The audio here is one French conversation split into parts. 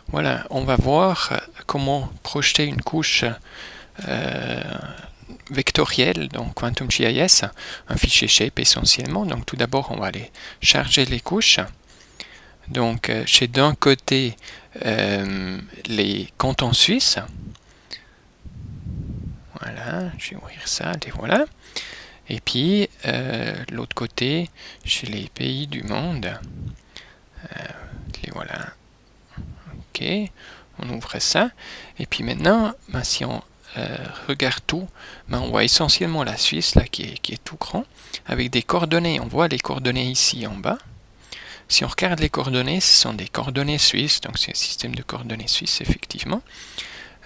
Voilà, on va voir comment projeter une couche vectorielle dans Quantum GIS, un fichier shape essentiellement. Donc tout d'abord, on va aller charger les couches. Donc j'ai d'un côté les cantons suisses. Voilà, je vais ouvrir ça, les voilà. Et puis l'autre côté, j'ai les pays du monde. Les voilà. Ok, on ouvre ça. Et puis maintenant, si on regarde tout, on voit essentiellement la Suisse là qui est tout grand, avec des coordonnées. On voit les coordonnées ici en bas. Si on regarde les coordonnées, ce sont des coordonnées suisses, donc c'est un système de coordonnées suisses effectivement.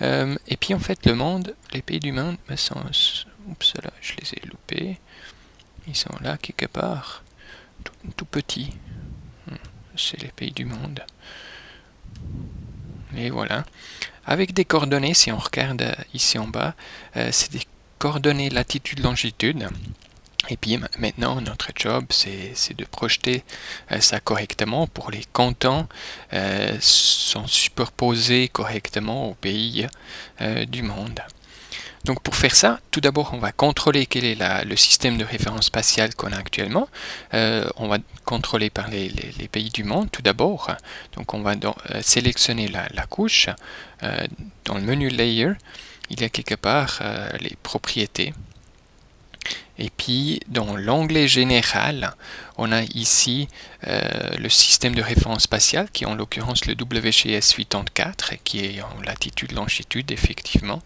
Et puis en fait le monde, les pays du monde sont... Oups, là je les ai loupés. Ils sont là quelque part, tout petits. C'est les pays du monde. Et voilà. Avec des coordonnées, si on regarde ici en bas, c'est des coordonnées latitude-longitude. Et puis maintenant, notre job, c'est de projeter ça correctement pour les cantons sont superposés correctement aux pays du monde. Donc pour faire ça, tout d'abord, on va contrôler quel est le système de référence spatiale qu'on a actuellement. On va contrôler par les pays du monde tout d'abord. Donc on va sélectionner la couche. Dans le menu Layer, il y a quelque part les propriétés. Et puis, dans l'onglet général, on a ici le système de référence spatiale, qui est en l'occurrence le WGS 84, qui est en latitude-longitude, effectivement.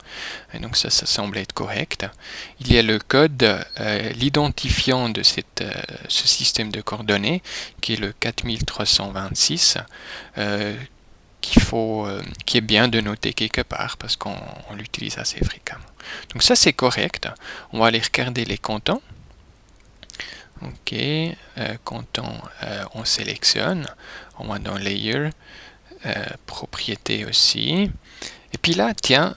Et donc ça semble être correct. Il y a le code, l'identifiant de ce système de coordonnées, qui est le 4326, qui est bien de noter quelque part, parce qu'on l'utilise assez fréquemment. Donc ça c'est correct. On va aller regarder les cantons. Ok, cantons, on sélectionne. On va dans Layer, propriété aussi. Et puis là, tiens,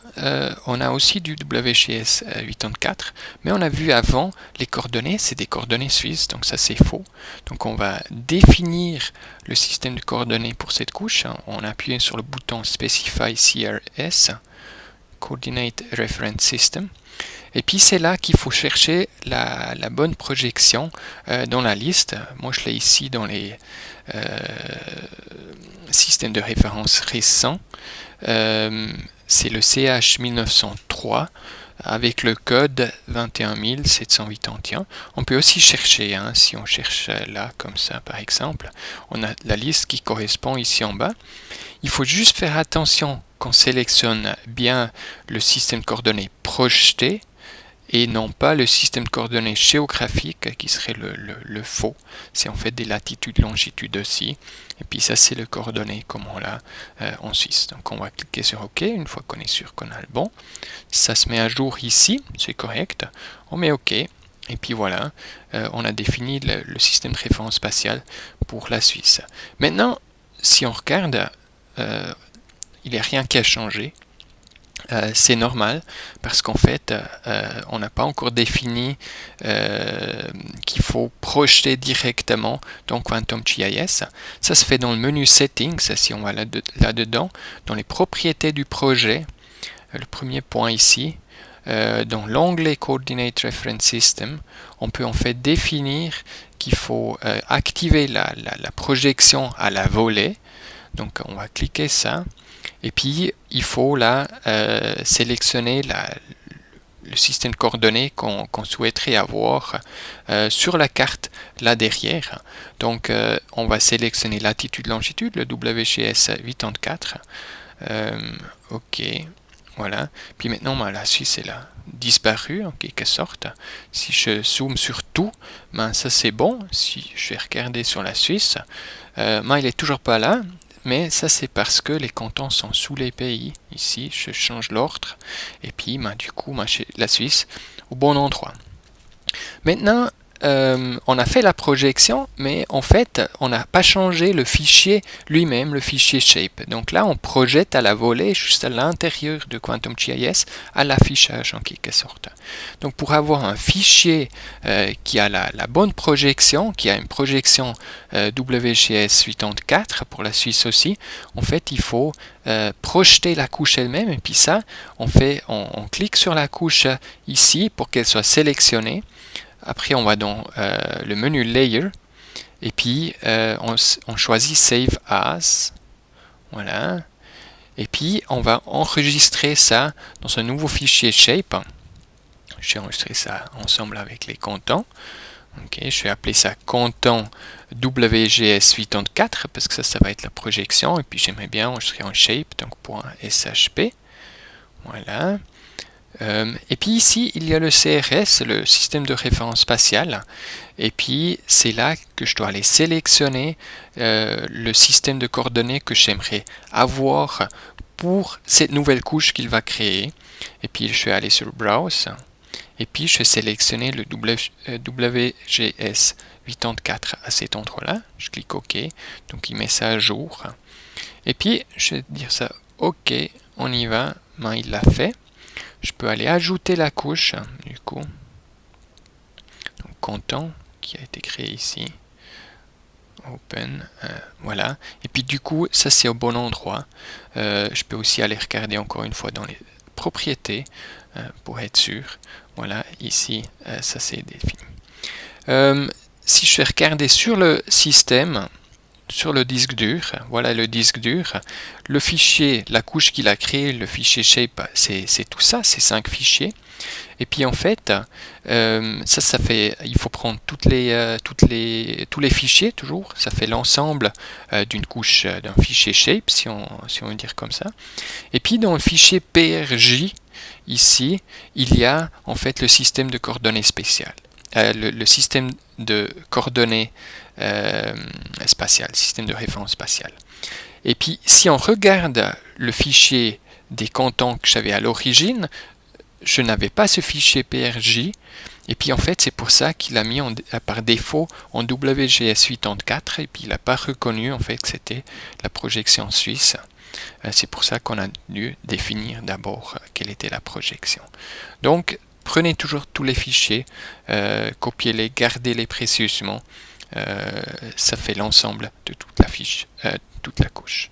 on a aussi du WGS 84, mais on a vu avant, les coordonnées, c'est des coordonnées suisses, donc ça c'est faux. Donc on va définir le système de coordonnées pour cette couche en appuyant sur le bouton Specify CRS, Coordinate Reference System. Et puis c'est là qu'il faut chercher la bonne projection dans la liste. Moi je l'ai ici dans les systèmes de référence récents. C'est le CH 1903 avec le code 21781. On peut aussi chercher, si on cherche là comme ça par exemple, on a la liste qui correspond ici en bas. Il faut juste faire attention qu'on sélectionne bien le système de coordonnées projeté et non pas le système de coordonnées géographique qui serait le faux. C'est en fait des latitudes, longitudes aussi. Et puis ça c'est le coordonnées comme on l'a en Suisse. Donc on va cliquer sur OK une fois qu'on est sûr qu'on a le bon. Ça se met à jour ici, c'est correct. On met OK. Et puis voilà, on a défini le système de référence spatiale pour la Suisse. Maintenant, si on regarde, il n'y a rien qui a changé. C'est normal parce qu'en fait on n'a pas encore défini qu'il faut projeter directement dans Quantum GIS. Ça se fait dans le menu Settings, si on va là-dedans, dans les propriétés du projet, le premier point ici, dans l'onglet Coordinate Reference System, on peut en fait définir qu'il faut activer la projection à la volée. Donc on va cliquer ça. Et puis, il faut là sélectionner le système de coordonnées qu'on souhaiterait avoir sur la carte là derrière. Donc, on va sélectionner latitude-longitude, le WGS 84. Ok, voilà. Puis maintenant, la Suisse est là, disparue en quelque sorte. Si je zoome sur tout, ça c'est bon. Si je vais regarder sur la Suisse, il n'est toujours pas là. Mais ça c'est parce que les cantons sont sous les pays. Ici, je change l'ordre. Et puis, du coup, la Suisse au bon endroit. Maintenant, on a fait la projection, mais en fait, on n'a pas changé le fichier lui-même, le fichier shape. Donc là, on projette à la volée, juste à l'intérieur de QuantumGIS, à l'affichage en quelque sorte. Donc pour avoir un fichier qui a la bonne projection, qui a une projection WGS 84 pour la Suisse aussi, en fait, il faut projeter la couche elle-même, et puis ça, on clique sur la couche ici pour qu'elle soit sélectionnée. Après, on va dans le menu Layer et puis on choisit Save As. Voilà. Et puis, on va enregistrer ça dans un nouveau fichier Shape. Je vais enregistrer ça ensemble avec les cantons. Ok, je vais appeler ça canton WGS84 parce que ça va être la projection. Et puis, j'aimerais bien enregistrer en Shape, donc .shp. Voilà. Et puis ici, il y a le CRS, le système de référence spatiale. Et puis, c'est là que je dois aller sélectionner le système de coordonnées que j'aimerais avoir pour cette nouvelle couche qu'il va créer. Et puis, je vais aller sur Browse. Et puis, je vais sélectionner le WGS 84 à cet endroit-là. Je clique OK. Donc, il met ça à jour. Et puis, je vais dire ça OK, on y va. Ben, il l'a fait. Je peux aller ajouter la couche, du coup. Donc, canton, qui a été créé ici. Open, voilà. Et puis, du coup, ça, c'est au bon endroit. Je peux aussi aller regarder encore une fois dans les propriétés pour être sûr. Voilà, ici, ça, c'est défini. Si je vais regarder sur le système, sur le disque dur, voilà le disque dur, le fichier, la couche qu'il a créé, le fichier shape, c'est tout ça, c'est 5 fichiers. Et puis en fait, ça fait, il faut prendre tous les fichiers toujours, ça fait l'ensemble d'une couche, d'un fichier shape, si on veut dire comme ça. Et puis dans le fichier PRJ, ici, il y a en fait le système de coordonnées spéciales. Le système de coordonnées spatiales, système de référence spatiale. Et puis, si on regarde le fichier des cantons que j'avais à l'origine, je n'avais pas ce fichier PRJ. Et puis, en fait, c'est pour ça qu'il a mis par défaut en WGS84. Et puis, il n'a pas reconnu, en fait, que c'était la projection suisse. C'est pour ça qu'on a dû définir d'abord quelle était la projection. Donc, prenez toujours tous les fichiers, copiez-les, gardez-les précieusement. Ça fait l'ensemble de toute la fiche, toute la couche.